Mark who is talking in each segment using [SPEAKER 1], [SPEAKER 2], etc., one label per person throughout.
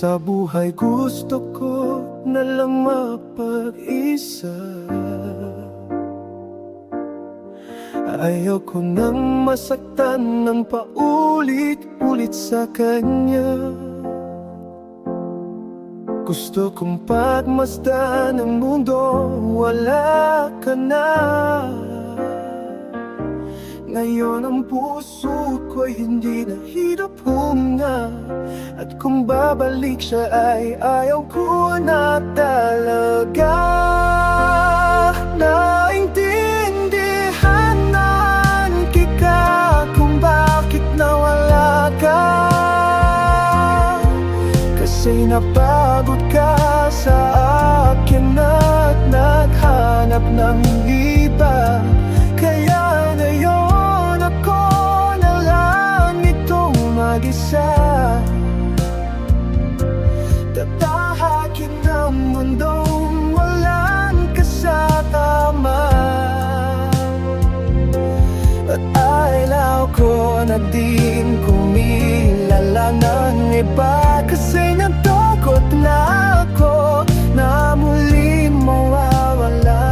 [SPEAKER 1] Sa buhay gusto ko na lang mapag-isa. Ayoko nang masaktan ng paulit-ulit sa kanya. Gusto kong pagmasdan ng mundo, wala ka na. Ngayon ang puso ko'y hindi na hirap huminga. At kung babalik siya ay ayaw ko na talaga. Naintindihan kita kung bakit nawala ka. Kasi napagod ka sa akin at naghanap ng iba. Kaya ngayon ako na lang itong mag-isa. Tatahakin ang mundong walang kasama. At ayaw ko na din kumilala ng iba. Kasi natakot na ako na muli mawawala.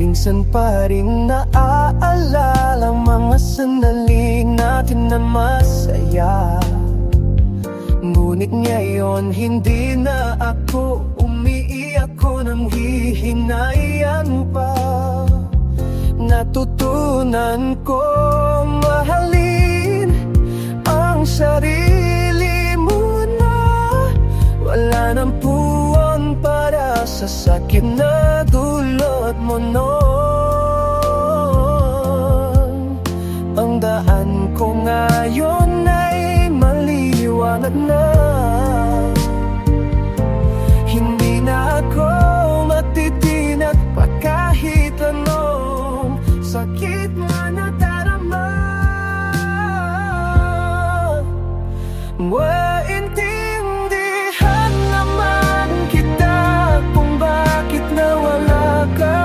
[SPEAKER 1] Minsan pa rin naaalala mga sandaling natin na masaya. Ngunit ngayon hindi na ako umiiyak ko nang hihinayan pa. Natutunan ko mahalin ang sarili mo na. Wala nang puwan para sa sakit na dulot mo noon. Ang daan ko ngayon ay maliwanag na. Hindi na ako matitinag pa kahit anong sakit na nadarama. Maintindihan naman kita kung bakit nawala ka.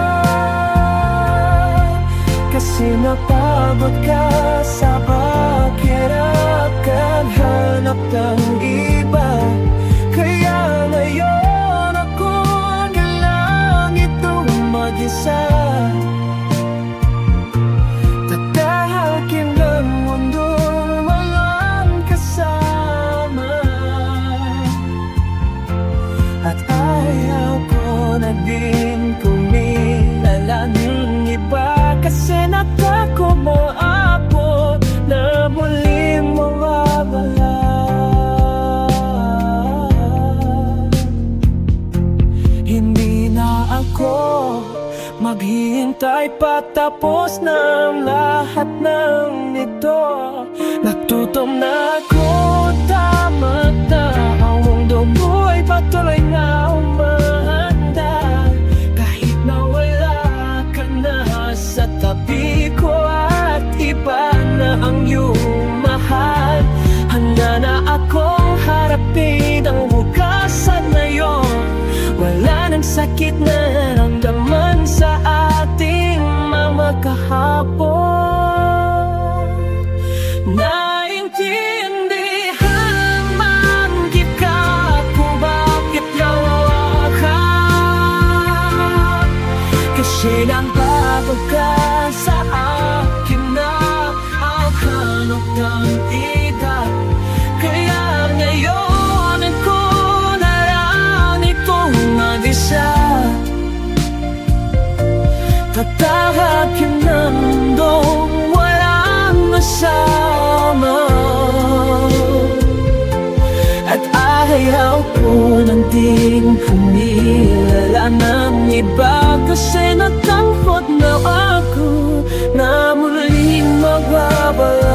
[SPEAKER 1] Kasi napagod ka sa paghirap, hanap ng iba. Kaya ngayon ako na lang itong mag-isa. Tatahakin ang mundo walang kasama. At ayaw ko na din kumilala ng iba. Kasi natakot mo ako na muling mawawala. Hindi na ako maghihintay patapos ng lahat ng ito. Natutom na ako, tama na. Ang mundo mo ay patuloy na umahanda. Kahit na wala ka na sa tabi ko at iba na ang iyong mahal. Handa na akong harapin ang hugasan ngayon. Wala nang sakit na naramdaman sa ating mga kahapon. Naintindihan man kita kung bakit nawawa ka. Kasi napagod ka sa akin na ang hanap ng iba. Kaya ngayon ako na lang itong mag-isa. Tatahakin ng mundong walang kasama. At ayaw ko nang din humilala ng iba. Kasi natakot na ako na muling magbabala.